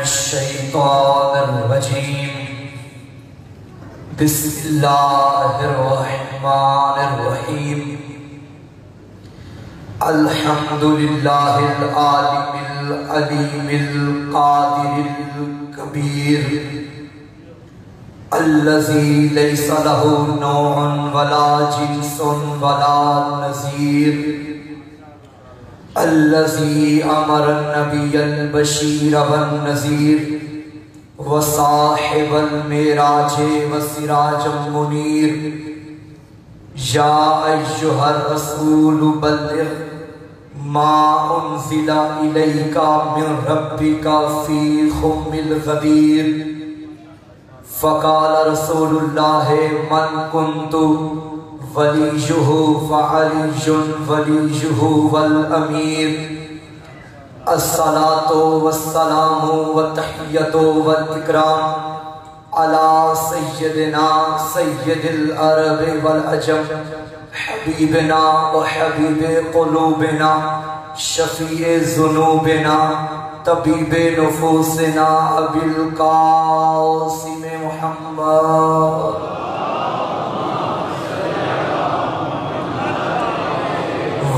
الشيطان الرجيم بسم الله الرحمن الرحيم الحمد لله العالم العليم القادر الكبير الذي ليس له نوع ولا جنس ولا نظير الذي أمر النبي البشير والنذير وصاحب المعراج والسراج المنير يا أيها الرسول بلغ ما أنزل إليك من ربك في خم الغدير فقال رسول الله من كنت وليه فعلي وليه والأمير الصلاة والسلام والتحية والإكرام على سيدنا سيد العرب والعجم حبيبنا وحبيب قلوبنا شفيع ذنوبنا طبيب نفوسنا أبي القاسم محمد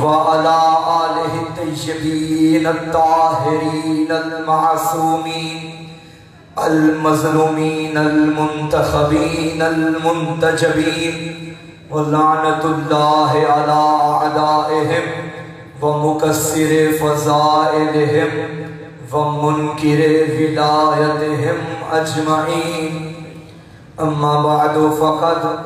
وعلى آله الطيبين الطاهرين المعصومين المظلومين المنتخبين المنتجبين ولعنة الله على أعدائهم ومكسر فضائلهم ومنكر ولايتهم أجمعين أما بعد فقد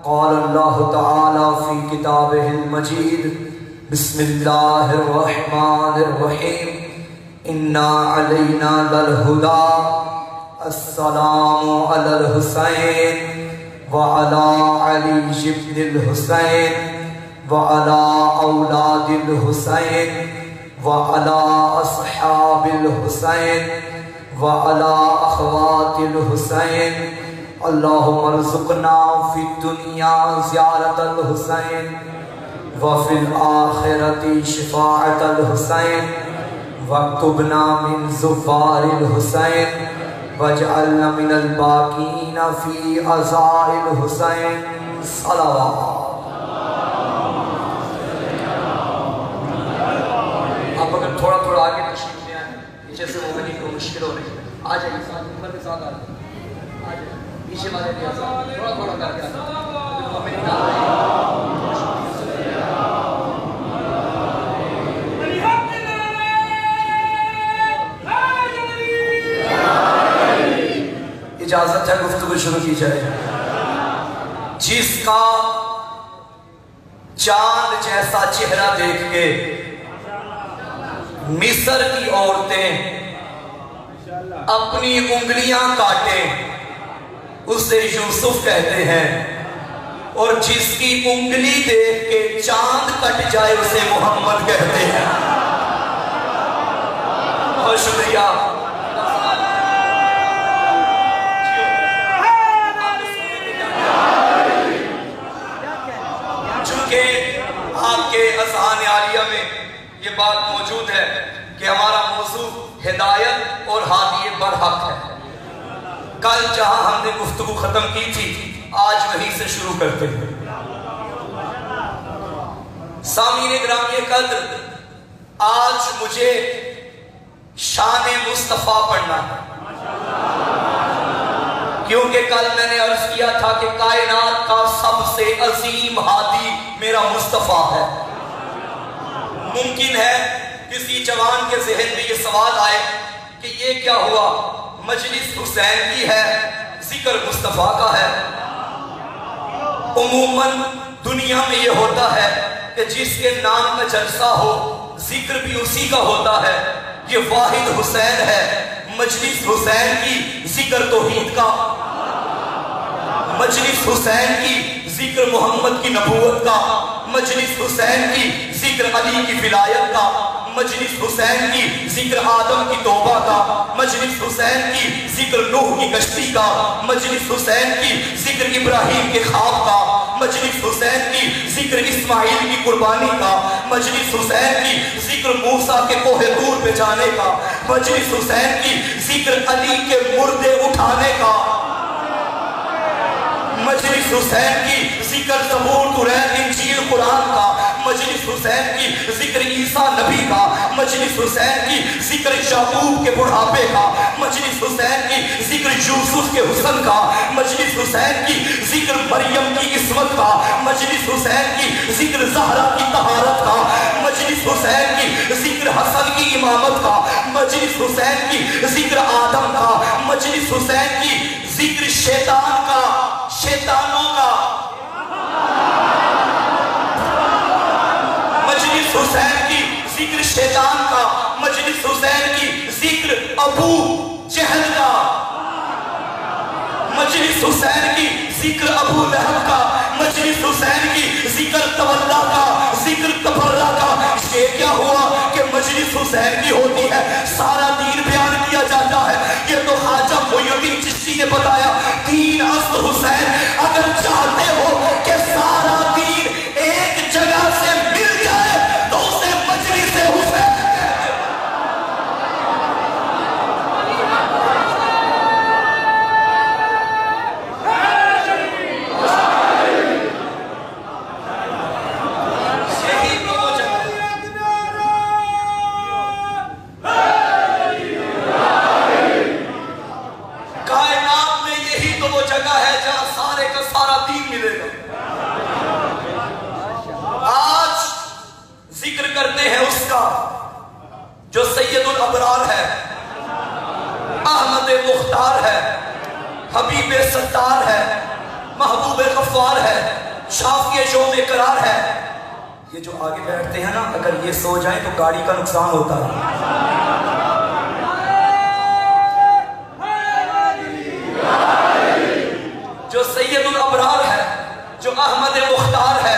قال الله تعالى في كتابه المجيد بسم الله الرحمن الرحيم إنا علينا للهدى السلام على الحسين وعلى علي بن الحسين وعلى أولاد الحسين وعلى أصحاب الحسين وعلى أخوات الحسين اللهم ارزقنا في الدنيا زيارة الحسين وفي الآخرة شفاعة الحسين واكتبنا من زوار الحسين واجعلنا من الباقين في عزاء الحسين صلوات آپ اگر تھوڑا تھوڑا آگے تشریف لے آئیں پیچھے سے مومنین کو مشکل ہو رہی ہے آ جائیں ساتھ عمر کے ساتھ آ جائیں پیچھے والے بھی آسان تھوڑا تھوڑا کر کے مومنین آ رہے ہیں اجازت ہے گفتگو شروع کی جائے جس کا چاند جیسا چہرہ دیکھ کے مصر کی عورتیں اپنی انگلیاں کاٹیں اسے یوسف کہتے ہیں اور جس کی انگلی دیکھ کے چاند کٹ جائے اسے محمد کہتے ہیں بہت شکریہ آپ کے اذہان عالیہ میں یہ بات موجود ہے کہ ہمارا موضوع ہدایت اور ہادی برحق ہے کل جہاں ہم نے گفتگو ختم کی تھی آج وہیں سے شروع کرتے ہیں سامعین گرامی قدر آج مجھے شان مصطفیٰ پڑھنا ہے کیونکہ کل میں نے عرض کیا تھا کہ کائنات کا سب سے عظیم ہادی میرا مصطفیٰ ہے ممکن ہے کسی جوان کے ذہن میں یہ سوال آئے کہ یہ کیا ہوا مجلس حسین کی ہے ذکر مصطفیٰ کا ہے عموماً دنیا میں یہ ہوتا ہے کہ جس کے نام کا جلسہ ہو ذکر بھی اسی کا ہوتا ہے یہ واحد حسین ہے مجلس حسین کی ذکر توحید کا مجلس حسین کی ذکر محمد کی نبوت کا مجلس حسین کی ذکر علی کی ولایت کا مجلس حسین کی ذکر آدم کی توبہ کا مجلس حسین کی ذکر نوح کی کشتی کا مجلس حسین کی ذکر ابراہیم کے خواب کا مجلس حسین کی ذکر اسماعیل کی قربانی کا، مجلس حسین کی ذکر موسیٰ کے کوہ طور پہ جانے کا، مجلس حسین کی ذکر علی کے مردے اٹھانے کا، مجلس حسین کی ذکر زبور قرآن انجیل قرآن کا، مجلس حسین کی ذکر عیسیٰ نبی کا، مجلس حسین کی ذکر یعقوب کے بڑھاپے کا، مجلس حسین کی ذکر یوسف کے حسن کا، مجلس حسین کی ذکر مریم کی عصمت کا، مجلس حسین کی ذکر زہرا کی طہارت کا، مجلس حسین کی ذکر حسن کی امامت کا، مجلس حسین کی ذکر آدم کا، مجلس حسین کی ذکر شیطان کا، شیطانوں کا، مجلس حسین کی ذکر شیطان کا، مجلس حسین کی ذکر ابو جہل کا، مجلس حسین کی ذکر ابو لہب کا، مجلس حسین کی ذکر تولا کا، ذکر تبرہ کا۔ یہ کیا ہوا کہ مجلس حسین کی ہوتی ہے سارا دین بیان کیا جاتا ہے۔ یہ تو خواجہ معین الدین چشتی نے بتایا، دین است حسین، اگر چاہتے ہو کہ سارا دین ایک جگہ سے مل جائے تو اسے مجلس حسین۔ کرتے ہیں اس کا جو سید الابرار ہے، احمد مختار ہے، حبیب ستار ہے، محبوب غفار ہے، شافی یوم قرار ہے۔ یہ جو آگے بیٹھتے ہیں نا، اگر یہ سو جائیں تو گاڑی کا نقصان ہوتا ہے۔ جو سید الابرار ہے، جو احمد مختار ہے،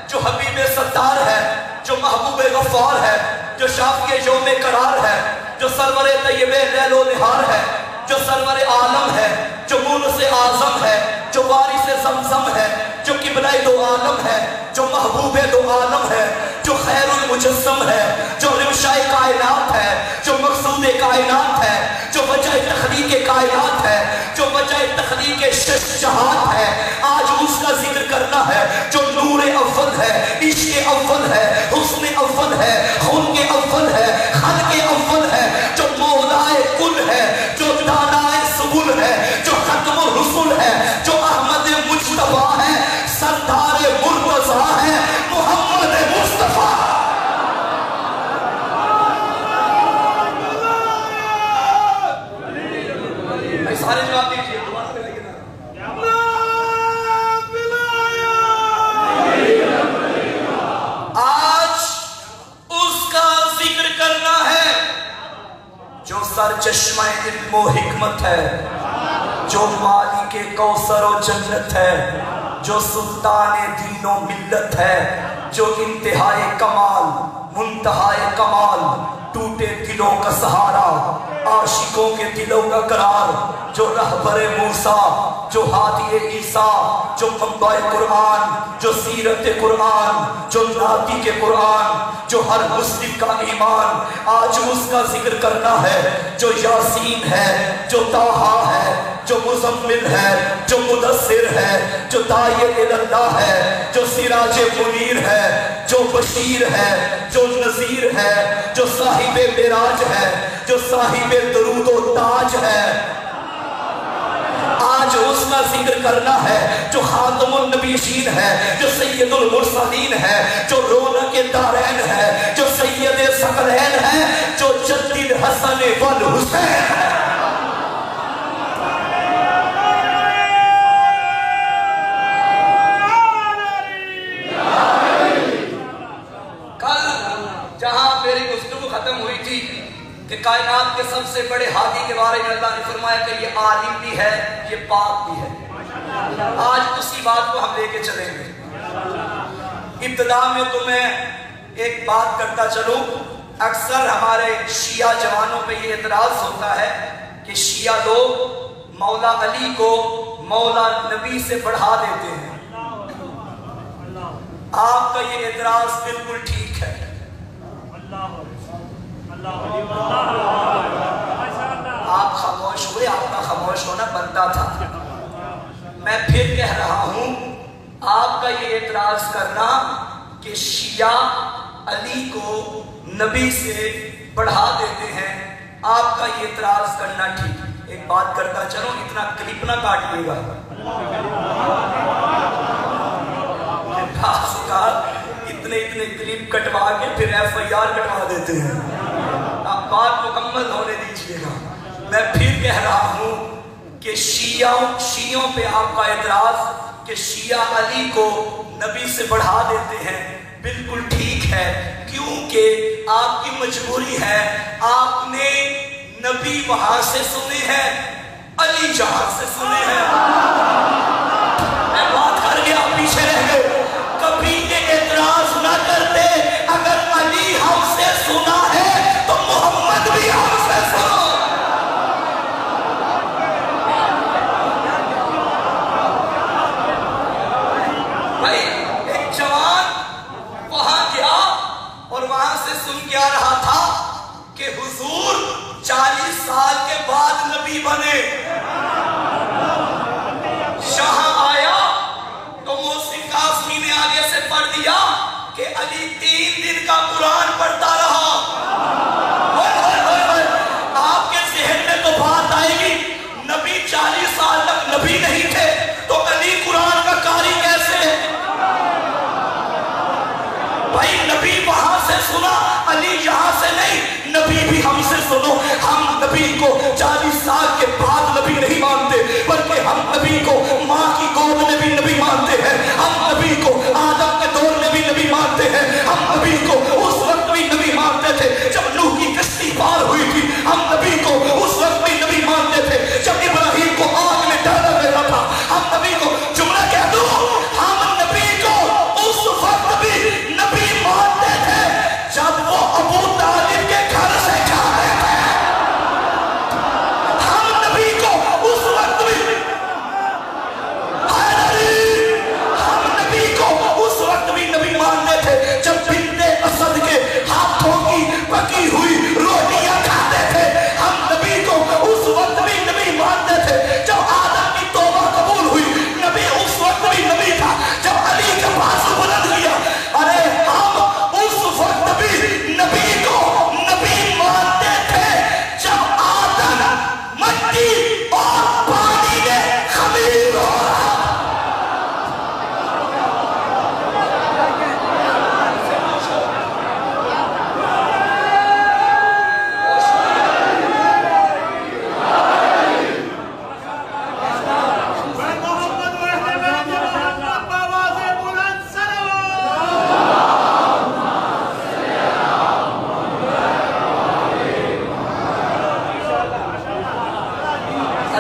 جو حبیب ستار ہے، جو محبوب غفار ہے، جو شافی یوم قرار ہے، جو سرور طیب لیل و نہار ہے، جو سرور عالم ہے، جو مونس اعظم ہے، جو وارث زمزم ہے، جو قبلہ دو عالم ہے، جو محبوب دو عالم ہے، جو خیر المجسم ہے، جو رمشہ کائنات ہے، جو مقصود کائنات ہے، جو وجہ تخلیق کائنات ہے، جو وجہ تخلیق شش جہات ہے۔ آج اس کا ذکر کرنا ہے جو نور اول ہے، عشق اول ہے، حسن اول ہے، خلق اول ہے، خلق اول ہے، جو مولائے کل ہے، جو دانائے سبل ہے، جو ختم الرسل ہے، جو احمد مجتبیٰ ہے، سردار مرتضیٰ ہے، محمد مصطفیٰ۔ سارے جواب دیجئے، دوبارہ پہ لے آج اس کا ذکر کرنا ہے جو سر چشمہ علم و حکمت ہے، جو مالک کوثر و جنت ہے، جو سلطان دین و ملت ہے، جو انتہائے کمال منتہائے کمال، ٹوٹے دلوں کا سہارا، عاشقوں کے دلوں کا قرار، جو رہبر موسیٰ، جو ہادی عیسیٰ، جو منبع قرآن، جو سیرت قرآن، جو ناطق کے قرآن، جو ہر مسلم کا ایمان۔ آج اس کا ذکر کرنا ہے جو یاسین ہے، جو طٰہٰ ہے، جو مزمل ہے، جو مدثر ہے، جو داعی اللہ ہے، جو سراج منیر ہے، جو بشیر ہے، جو نذیر ہے، جو صاحب معراج ہے، جو صاحب درود و تاج ہے۔ آج اس کا ذکر کرنا ہے جو خاتم النبیین ہے، جو سید المرسلین ہے، جو رونق دارین ہے، جو سید ثقلین ہے، جو جد الحسن والحسین ہے۔ کہ کائنات کے سب سے بڑے ہادی کے بارے میں اللہ نے فرمایا کہ یہ عالم بھی ہے، یہ پاک بھی ہے۔ آج اسی بات کو ہم لے کے چلیں گے۔ ابتدا میں تو میں ایک بات کرتا چلوں، اکثر ہمارے شیعہ جوانوں پہ یہ اعتراض ہوتا ہے کہ شیعہ لوگ مولا علی کو مولا نبی سے بڑھا دیتے ہیں۔ آپ کا یہ اعتراض بالکل ٹھیک ہے. آپ خاموش ہوئے, آپ کا خاموش ہونا بنتا تھا. میں پھر کہہ رہا ہوں, آپ کا یہ اعتراض کرنا کہ شیعہ علی کو نبی سے بڑھا دیتے ہیں, آپ کا یہ اعتراض کرنا ٹھیک. ایک بات کرتا چلو, اتنا کلپ نہ کاٹ لے گا. اتنے کلپ کٹوا کے پھر FIR کٹوا دیتے ہیں. آپ بات مکمل ہونے دیجئے گا. میں پھر کہہ رہا ہوں کہ شیعوں پہ آپ کا اعتراض کہ شیعہ علی کو نبی سے بڑھا دیتے ہیں بالکل ٹھیک ہے, کیونکہ آپ کی مجبوری ہے. آپ نے نبی وہاں سے سنے ہیں, علی جہاں سے سنے ہیں. میں بات کر گیا, پیچھے رہ گئے. کبھی یہ اعتراض نہ کرتے, اگر علی ہم سے سنا ہے تو محمد بھی ہم سے سنو. بھائی ایک جوان وہاں گیا اور وہاں سے سن کے آ رہا تھا کہ حضور 40 سال کے بعد نبی بنے. شاہ آیا تو محسن قاسمی نے آگے سے پڑھ دیا کہ علی 3 دن کا قرآن پڑھتا رہا. آپ کے ذہن میں تو بات آئے گی, نبی 40 سال تک نبی نہیں تھے تو علی قرآن کا قاری کیسے؟ بھائی نبی وہاں سے سنا, علی یہاں سے نہیں. نبی بھی ہم سے سنو, ہم نبی کو 40 سال کے بعد نبی نہیں مانتے, بلکہ ہم نبی کو ماں کی گود میں بھی نبی مانتے ہیں. ہم نبی کو آدم کے دور میں بھی نبی مانتے ہیں. ہم نبی کو اس وقت بھی نبی مانتے تھے جب نوح کی کشتی پار ہوئی تھی. ہم نبی کو اس وقت بھی نبی مانتے تھے جب ابراہیم کو آگ میں ڈالا گیا تھا. ہم نبی کو, جملہ کہہ دو, ہم نبی کو اس وقت بھی نبی مانتے تھے جب وہ ابو طالب کے گھر سے جا رہے تھے. ہم نبی کو اس وقت بھی, ہم نبی کو اس وقت بھی نبی مانتے تھے جب بنت اسد کے ہاتھوں کی پکی ہوئی روٹیاں کھاتے تھے. ہم نبی کو اس وقت بھی نبی مانتے تھے جب آدم کی توبہ قبول ہوئی. نبی اس وقت بھی نبی تھا جب علی کا بازو بلند کیا. ارے ہم اس وقت بھی نبی کو نبی مانتے تھے جب آدم مٹی اور پانی میں خمیر ہو رہا.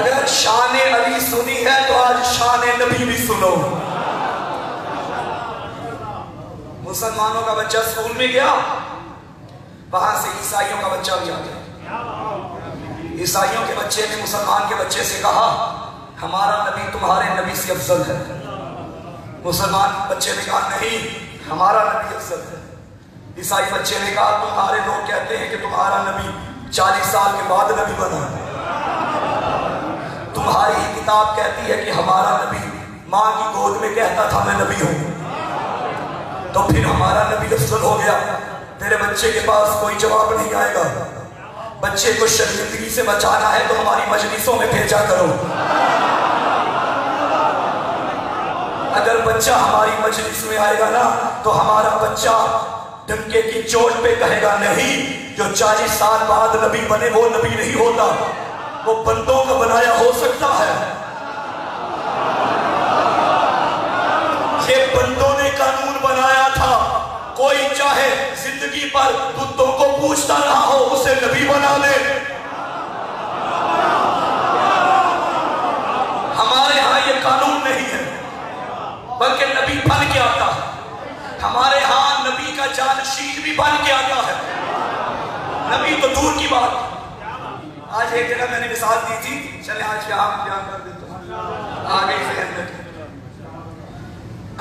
اگر شان علی سنی ہے تو آج شان نبی بھی سنو. مسلمانوں کا بچہ اسکول میں گیا, وہاں سے عیسائیوں کا بچہ بھی آ گیا. عیسائیوں کے بچے نے مسلمان کے بچے سے کہا ہمارا نبی تمہارے نبی سے افضل ہے. مسلمان بچے نے کہا نہیں, ہمارا نبی افضل ہے. عیسائی بچے نے کہا تمہارے لوگ کہتے ہیں کہ تمہارا نبی 40 سال کے بعد نبی بنا. تمہاری ہی کتاب کہتی ہے کہ ہمارا نبی ماں کی گود میں کہتا تھا میں نبی ہوں, تو پھر ہمارا نبی افضل ہو گیا. تیرے بچے کے پاس کوئی جواب نہیں آئے گا. بچے کو شرمندگی سے بچانا ہے تو ہماری مجلسوں میں بھیجا کرو. اگر بچہ ہماری مجلس میں آئے گا نا تو ہمارا بچہ ڈنکے کی چوٹ پہ کہے گا نہیں, جو 40 سال بعد نبی بنے وہ نبی نہیں ہوتا, وہ بندوں کا بنایا ہو سکتا ہے. یہ بندوں نے قانون بنایا تھا. کوئی چاہے زندگی پر کتوں کو پوچھتا رہا ہو اسے نبی بنا لے. ہمارے ہاں یہ قانون نہیں ہے, بلکہ نبی بن کے آتا ہے. ہمارے ہاں نبی کا جانشین بھی بن کے آتا ہے. نبی تو دور کی بات. آج ایک جگہ میں نے مثال دی تھی, چلے آج یہاں بیان کر دیتا ہوں آگے سے.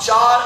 4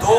2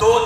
2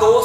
2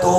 2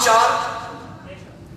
4,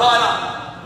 12।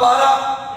12,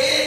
1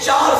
4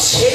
6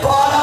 12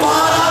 12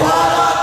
12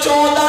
14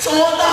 14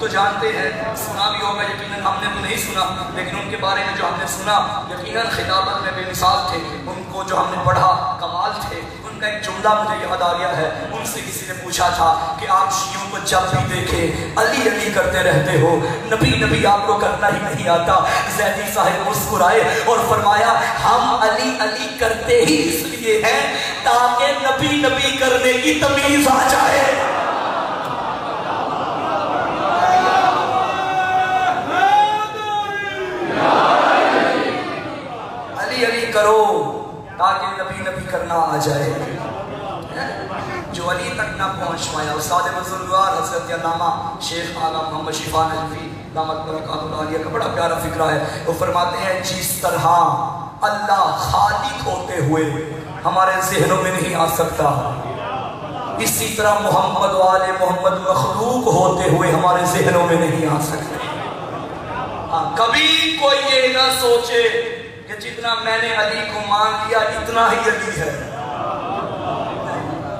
تو جانتے ہیں, سنا بھی ہوگا یقیناً, ہم نے تو نہیں سنا, لیکن ان کے بارے میں جو ہم نے سنا یقیناً خطابت میں بے مثال تھے. ان کو جو ہم نے پڑھا کمال تھے. ان کا ایک جملہ مجھے یاد آ گیا ہے. ان سے کسی نے پوچھا تھا کہ آپ شیعوں کو جب بھی دیکھے علی علی کرتے رہتے ہو, نبی نبی آپ کو کرنا ہی نہیں آتا. زیدی صاحب مسکرائے اور فرمایا ہم علی علی کرتے ہی اس لیے ہیں تاکہ نبی نبی کرنے کی تمیز آ جائے. علی علی کرو تاکہ نبی نبی کرنا آ جائے. جو علی تک نہ پہنچ پایا, استاد بزرگوار حضرت علامہ شیخ آغا محمد شفا نجفی دامت برکاتہ العالیہ کا بڑا پیارا فکرہ ہے. وہ فرماتے ہیں جس طرح اللہ خالق ہوتے ہوئے ہمارے ذہنوں میں نہیں آ سکتا, اسی طرح محمد والے محمد مخلوق ہوتے ہوئے ہمارے ذہنوں میں نہیں آ سکتے. کبھی کوئی یہ نہ سوچے کہ جتنا میں نے علی کو مان لیا اتنا ہی علی ہے.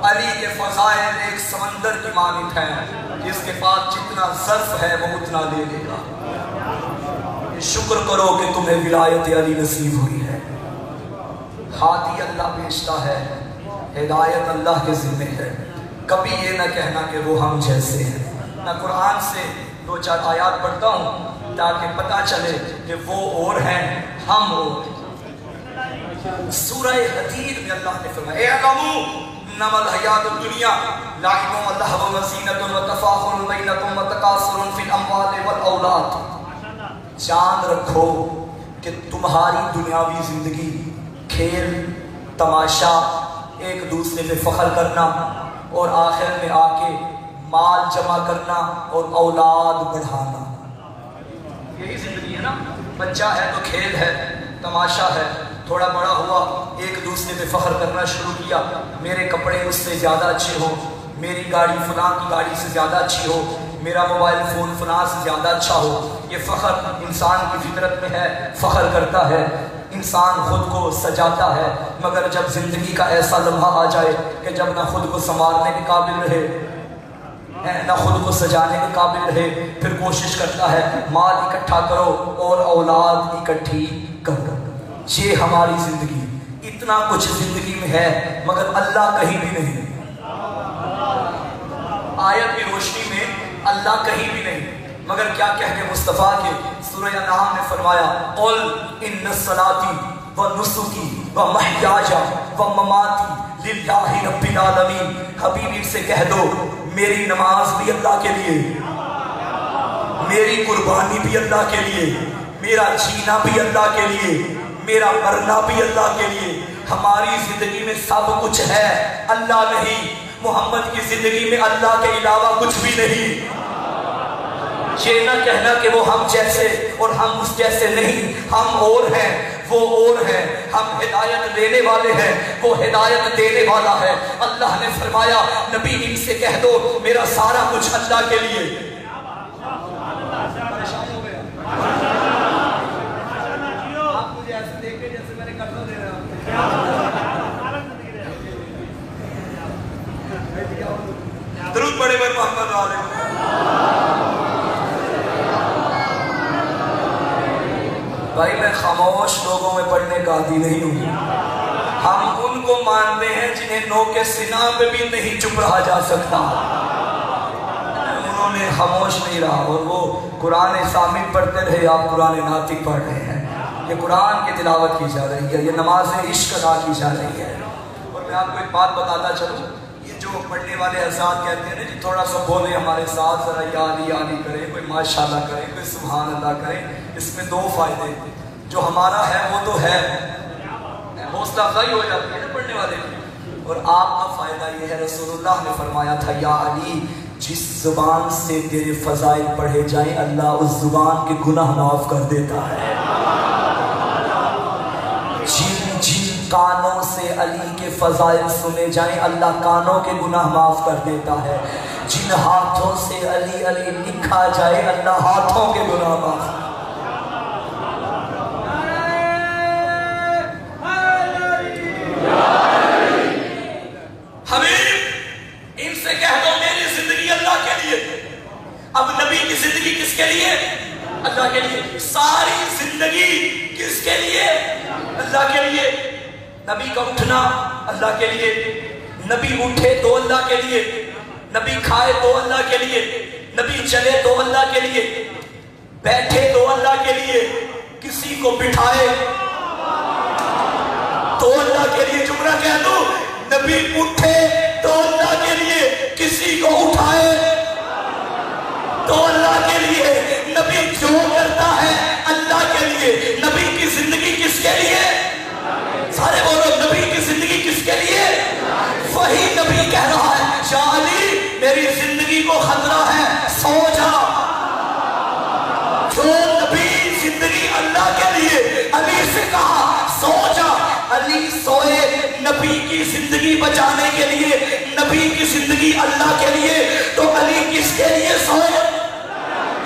علی کے فضائل ایک سمندر کی مانند ہیں, جس کے پاس جتنا ظرف ہے وہ اتنا لے لے گا. شکر کرو کہ تمہیں ولایت علی نصیب ہوئی ہے. ہادی اللہ بیچتا ہے, ہدایت اللہ کے ذمہ ہے. کبھی یہ نہ کہنا کہ وہ ہم جیسے ہیں. نہ قرآن سے 2-4 آیات پڑھتا ہوں تاکہ پتہ چلے کہ وہ اور ہیں, ہم اور. سورہ حدید میں اللہ نے فرمایا اعلموا انما الحیات الدنیا لعب و لہو و زینۃ و تفاخر بینکم و تکاثر فی الاموال والاولاد. جان رکھو کہ تمہاری دنیاوی زندگی کھیل تماشا, ایک دوسرے پہ فخر کرنا اور آخر میں آ کے مال جمع کرنا اور اولاد بڑھانا, یہی زندگی ہے نا. بچہ ہے تو کھیل ہے, تماشا ہے, تھوڑا بڑا ہوا ایک دوسرے پہ فخر کرنا شروع کیا. میرے کپڑے اس سے زیادہ اچھے ہو, میری گاڑی فلاں کی گاڑی سے زیادہ اچھی ہو, میرا موبائل فون فلاں سے زیادہ اچھا ہو. یہ فخر انسان کی فطرت میں ہے, فخر کرتا ہے, انسان خود کو سجاتا ہے. مگر جب زندگی کا ایسا لمحہ آ جائے کہ جب نہ خود کو سنبھالنے کے قابل رہے نہ خود کو سجانے کے قابل رہے, پھر کوشش کرتا ہے مال اکٹھا کرو اور اولاد اکٹھی کرو. یہ ہماری زندگی, اتنا کچھ زندگی میں ہے مگر اللہ کہیں بھی نہیں. آیت کی روشنی میں اللہ کہیں بھی نہیں, مگر کیا کہتے مصطفیٰ کے. سورہ انعام نے فرمایا قل ان صلاتی و نسکی و محیاج و مماتی للہ رب العالمین. حبیبی سے کہہ دو میری نماز بھی اللہ کے لیے, میری قربانی بھی اللہ کے لیے, میرا جینا بھی اللہ کے لیے, میرا مرنا بھی اللہ کے لیے. ہماری زندگی میں سب کچھ ہے, اللہ نہیں. محمد کی زندگی میں اللہ کے علاوہ کچھ بھی نہیں. یہ نہ کہنا کہ وہ ہم جیسے اور ہم اس جیسے نہیں, ہم اور ہیں وہ اور ہیں. ہم ہدایت دینے والے ہیں, وہ ہدایت دینے والا ہے. اللہ نے فرمایا نبی ان سے کہہ دو میرا سارا کچھ اللہ کے لیے. درود پڑھے بر محمد علیہ. بھائی میں خاموش لوگوں میں پڑھنے کا عادی نہیں ہوں. ہم ان کو مانتے ہیں جنہیں نوک سینہ پہ بھی نہیں چپ رہا جا سکتا. انہوں نے خاموش نہیں رہا اور وہ قرآن سامع پڑھتے رہے, آپ قرآن ناطق پڑھ رہے ہیں. یہ قرآن کی تلاوت کی جا رہی ہے, یہ نماز عشق ادا کی جا رہی ہے. اور میں آپ کو ایک بات بتاتا چلوں, یہ جو پڑھنے والے حضرات کہتے ہیں جی تھوڑا سا بولے ہمارے ساتھ, ذرا یا علی کریں, کوئی ماشاءاللہ کریں, کوئی سبحان اللہ کریں, اس میں 2 فائدے. جو ہمارا ہے وہ تو ہے, حوصلہ افزائی ہو جاتی ہے نا پڑھنے والے کی, اور آپ کا فائدہ یہ ہے رسول اللہ نے فرمایا تھا یا علی جس زبان سے تیرے فضائل پڑھے جائیں اللہ اس زبان کے گناہ معاف کر دیتا ہے. جن کانوں سے علی کے فضائل سنے جائیں اللہ کانوں کے گناہ معاف کر دیتا ہے. جن ہاتھوں سے علی علی لکھا جائے اللہ ہاتھوں کے گناہ معاف. حبیب ان سے کہہ دو میری زندگی اللہ کے لیے. اب نبی کی زندگی کس کے لیے؟ اللہ کے لیے. نبی کا اٹھنا اللہ کے لیے, نبی اٹھے تو اللہ کے لیے, نبی کھائے تو اللہ کے لیے, نبی چلے تو اللہ کے لیے, بیٹھے تو اللہ کے لیے, کسی کو بٹھائے تو اللہ کے لیے. جملہ کہہ دو, نبی اٹھے تو اللہ کے لیے, کسی کو اٹھائے تو اللہ کے لیے. نبی جو کرتا ہے اللہ کے لیے. نبی کی زندگی کس کے لیے؟ سارے بولو, نبی کی زندگی کس کے لیے؟ وہی نبی کہہ رہا ہے, یا علی میری زندگی کو خطرہ ہے, سو جا. جو نبی زندگی اللہ کے لیے, علی سے کہا سو جا. علی سوئے نبی کی زندگی بچانے کے لیے, نبی کی زندگی اللہ کے لیے. تو علی کس کے لیے سوئے؟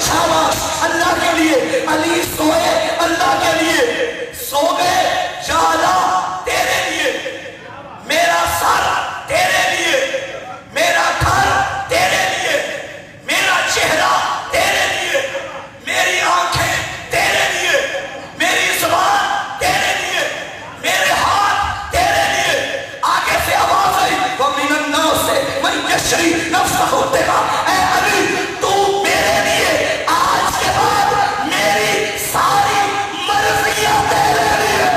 شاباش, اللہ کے لیے. علی سوئے اللہ کے لیے. سو گئے, یا اللہ تیرے لیے, میرا سر تیرے لیے, میرا گھر تیرے لیے, میرا چہرہ تیرے لیے, میری آنکھیں تیرے لیے, میری زبان تیرے لیے, میرے ہاتھ تیرے لیے. آگے سے آواز آئی, وَمِنَ النَّاسِ مَن يَشْرِي نَفْسَهُ ابْتِغَاءَ. اے علی تو میرے لیے آج کے بعد میری ساری مرضیاں تیرے لیے.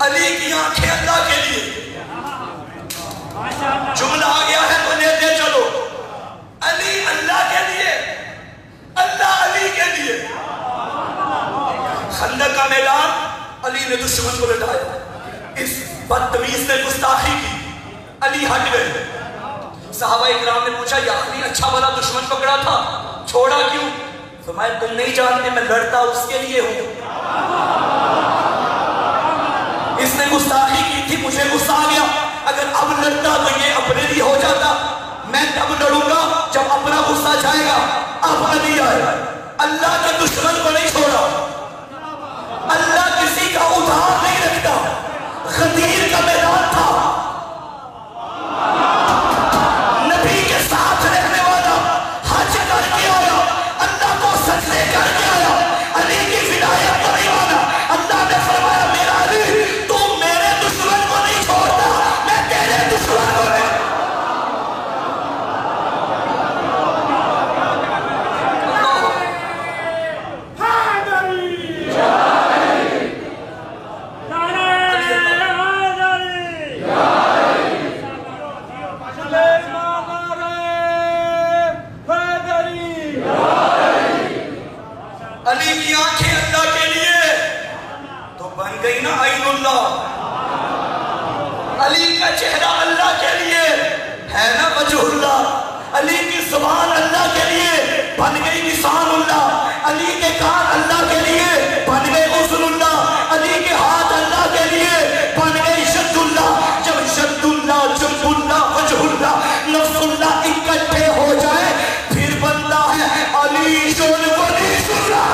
علی کی آنکھیں اللہ کے لیے. جملہ آ گیا ہے تو لیتے چلو. علی اللہ کے لیے, اللہ علی کے لیے. خندق کا میدان علی نے دشمن کو لٹایا, اس بدتمیز نے گستاخی کی, علی ہٹ گئے. صحابہ اکرام نے پوچھا, یا علی اچھا بھلا دشمن پکڑا تھا, چھوڑا کیوں؟ فرمایا تم نہیں جانتے میں لڑتا اس کے لیے ہوں. اس نے گستاخی کی تھی, مجھے غصہ آ گیا. اگر اب لڑتا تو یہ اپنے لیے ہو جاتا. میں تب لڑوں گا جب اپنا غصہ جائے گا. اب علی آئے, اللہ کے دشمن کو نہیں چھوڑا. اللہ کسی کا ادھار نہیں رکھتا. غدیر کا میدان تھا, نبی کے ساتھ رہنے والا حج کر کے آیا, اللہ کو سجدے کر کے آیا, علی کی ولایت کو نہیں مانا. اللہ نے فرمایا میرا علی تو میرے دشمن کو نہیں چھوڑتا, میں تیرے دشمن کو نہیں. علی کی آنکھیں اللہ کے لیے تو بن گئی نا عین اللہ. علی کا چہرہ اللہ کے لیے ہے نا وجہ اللہ. علی کی زبان اللہ کے لیے بن گئی لسان اللہ. علی کے کان اللہ کے لیے بن گئے اذن اللہ. علی کے ہاتھ اللہ کے لیے بن گئے ید اللہ. جب ید اللہ, جنب اللہ, وجہ اللہ, نفس اللہ اکٹھے ہو جائے پھر بنتا ہے علی شون ولی اللہ.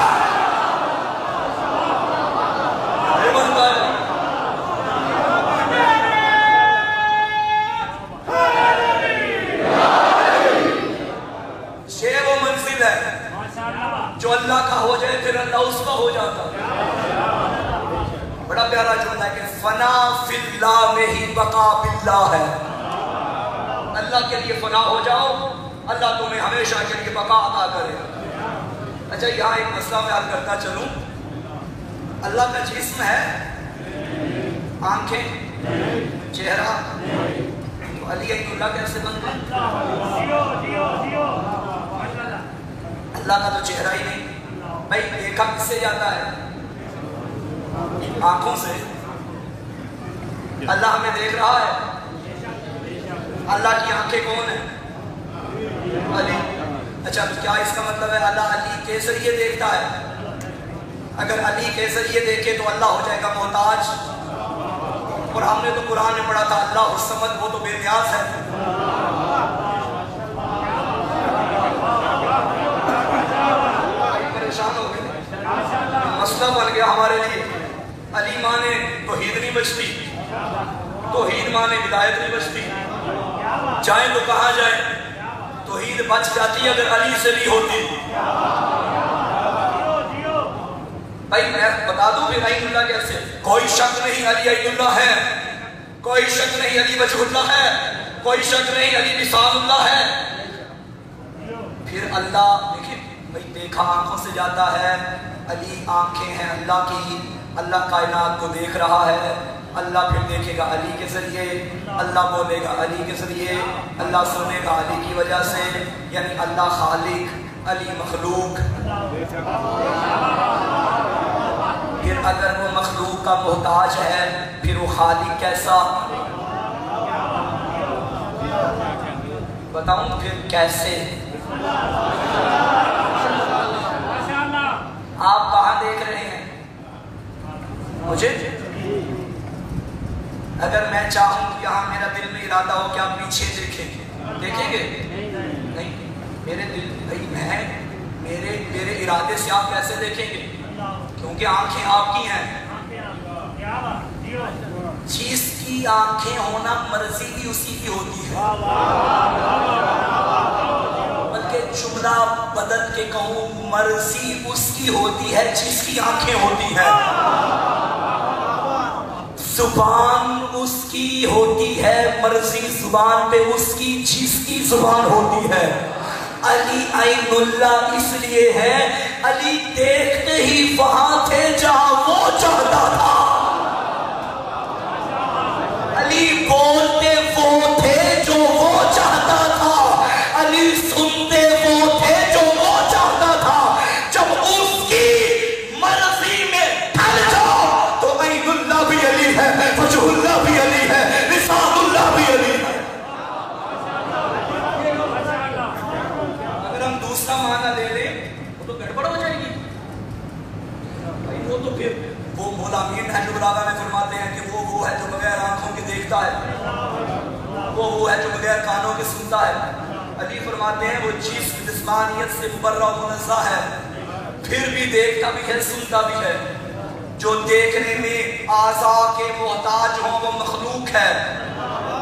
یہ وہ منزل ہے جو اللہ کا ہو جائے پھر اللہ اس کا ہو جاتا. بڑا پیارا جملہ ہے کہ فنا فی اللہ میں ہی بقا باللہ ہے. اللہ کے لیے فنا ہو جاؤ, اللہ تمہیں ہمیشہ کے لیے بقا عطا کرے. اچھا یہاں ایک مسئلہ میں حل کرتا چلوں. اللہ کا جسم ہے, آنکھیں, چہرہ, تو علی اللہ کیسے بن گئے؟ اللہ کا تو چہرہ ہی نہیں. بھائی دیکھا کس سے جاتا ہے؟ آنکھوں سے. اللہ ہمیں دیکھ رہا ہے. اللہ کی آنکھیں کون ہیں؟ علی. اچھا کیا اس کا مطلب ہے اللہ علی کے ذریعے دیکھتا ہے؟ اگر علی کے ذریعے دیکھے تو اللہ ہو جائے گا محتاج، اور ہم نے تو قرآن میں پڑھا تھا اللہ الصمد، وہ تو بے نیاز ہے۔ پریشان ہو گئے، مسئلہ بن گیا ہمارے لیے۔ علی مانے توحید نہیں بچتی، توحید مانے ہدایت نہیں بچتی، جائیں تو کہاں جائیں؟ توحید بچ جاتی اگر علی سے بھی ہوتی۔ بھائی میں بتا دوں پھر عین اللہ کیسے؟ کوئی شک نہیں علی عین اللہ ہے، کوئی شک نہیں علی وجہ اللہ ہے، کوئی شک نہیں علی لسان اللہ ہے۔ پھر اللہ دیکھیں بھائی، دیکھا آنکھوں سے جاتا ہے، علی آنکھیں ہیں اللہ کی، اللہ کائنات کو دیکھ رہا ہے، اللہ پھر دیکھے گا علی کے ذریعے، اللہ بولے گا علی کے ذریعے، اللہ سنے گا علی کی وجہ سے، یعنی اللہ خالق، علی مخلوق۔ پھر اگر وہ مخلوق کا محتاج ہے پھر وہ خالق کیسا؟ بتاؤں پھر کیسے؟ آپ کہاں دیکھ رہے ہیں مجھے؟ اگر میں چاہوں کہ یہاں میرا دل میں ارادہ ہو کہ آپ پیچھے دیکھیں گے؟ نہیں، میرے دل میں میرے ارادے سے آپ کیسے دیکھیں گے؟ کیونکہ آنکھیں آپ کی ہیں۔ جس کی آنکھیں ہونا مرضی بھی اسی کی ہوتی ہے، بلکہ جملہ بدل کے کہوں مرضی اس کی ہوتی ہے جس کی آنکھیں ہوتی ہیں، زبان اس کی ہوتی ہے، مرضی زبان پہ اس کی جس کی زبان ہوتی ہے۔ علی عین اللہ اس لیے ہے، علی دیکھتے ہی وہاں تھے جہاں وہ چاہتا تھا، علی بولتے وہ تھے جو وہ چاہتا تھا، علی سنتے وہ تھے جو وہ چاہتا تھا۔ جب اس کی مرضی میں ڈھل جاؤ تو عین اللہ بھی علی ہے، وجہ اللہ بھی علی ہے، لسان اللہ بھی علی ہے۔ دوسرا معنی لے لیں وہ تو گڑبڑ ہو جائے گی بھائی، وہ تو پھر وہ مولا مین ہے جو بلاغہ میں فرماتے ہیں کہ وہ ہے جو بغیر آنکھوں کے دیکھتا ہے، وہ ہے جو بغیر کانوں کے سنتا ہے۔ علی فرماتے ہیں وہ جسم جسمانیت سے مبرہ و منزہ ہے، پھر بھی دیکھتا بھی ہے سنتا بھی ہے۔ جو دیکھنے میں اعضاء کے محتاج ہوں وہ مخلوق ہے،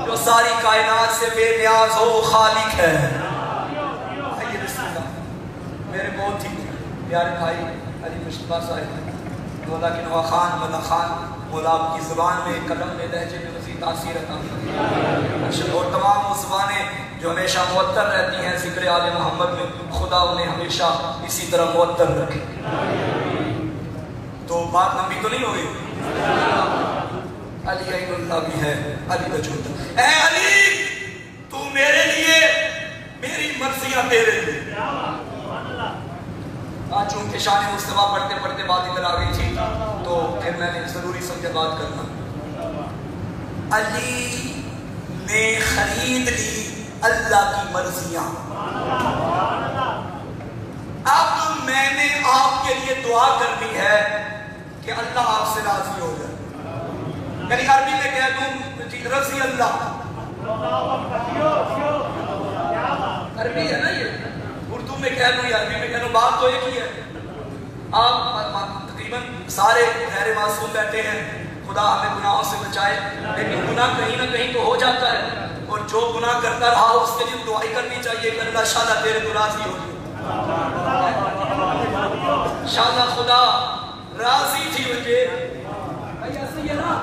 جو ساری کائنات سے بے نیاز ہو وہ خالق ہے۔ میرے بہت ہی پیارے بھائی علی مشتبہ صاحب، مولا کی نوا خان مدہ خان، مولا آپ کی زبان میں قلم میں لہجے میں مزید تاثیر عطا فرمائے، اور تمام وہ زبانیں جو ہمیشہ معطر رہتی ہیں ذکر آل محمد میں، خدا انہیں ہمیشہ اسی طرح معطر رکھے۔ تو بات لمبی تو نہیں ہوئی؟ علی عین اللہ بھی ہے، علی وجود۔ اے علی تو میرے لیے، میری مرضیاں تیرے لیے۔ آج چونکہ شان مصطفیٰ پڑھتے پڑھتے بات ادھر آ گئی تھی تو پھر میں نے ضروری سمجھا بات کرنا۔ علی نے خرید لی اللہ کی مرضیاں۔ اب میں نے آپ کے لیے دعا کرنی ہے کہ اللہ آپ سے راضی ہو جائے، یعنی عربی میں کہہ دوں رضی اللہ، عربی ہے نا یہ، اردو میں کہہ دوں یا عربی میں کہہ دوں، بات تو ایک ہی ہے۔ آپ تقریباً سارے غیر معصوم بیٹھے ہیں، خدا ہمیں گناہوں سے بچائے، لیکن گناہ کہیں نہ کہیں تو ہو جاتا ہے، اور جو گناہ کرتا رہا اس کے لیے دعائی کرنی چاہیے کہ اللہ شاءاللہ تیرے تو راضی ہو شاءاللہ خدا راضی تھی مجھے، ایسے ہے نا،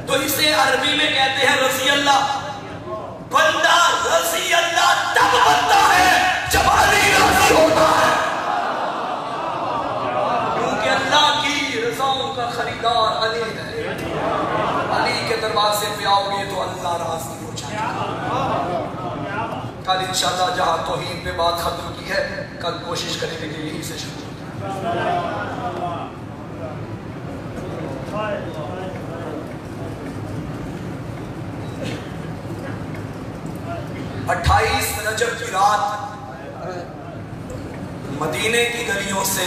تو اسے عربی میں کہتے ہیں رضی اللہ۔ بندہ رضی اللہ تب بنتا ہے جب علی راضی ہوتا ہے، کیونکہ اللہ کی رضاؤں کا خریدار علی ہے۔ علی کے دروازے پہ آؤ گے تو اللہ راضی ہو جائے گا۔ کل انشاءاللہ جہاں توحید پہ بات ختم کی ہے، کل کوشش کریں گے کہ یہی سے شروع کریں۔ 28 رجب کی رات مدینے کی گلیوں سے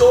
2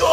2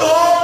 2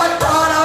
18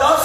10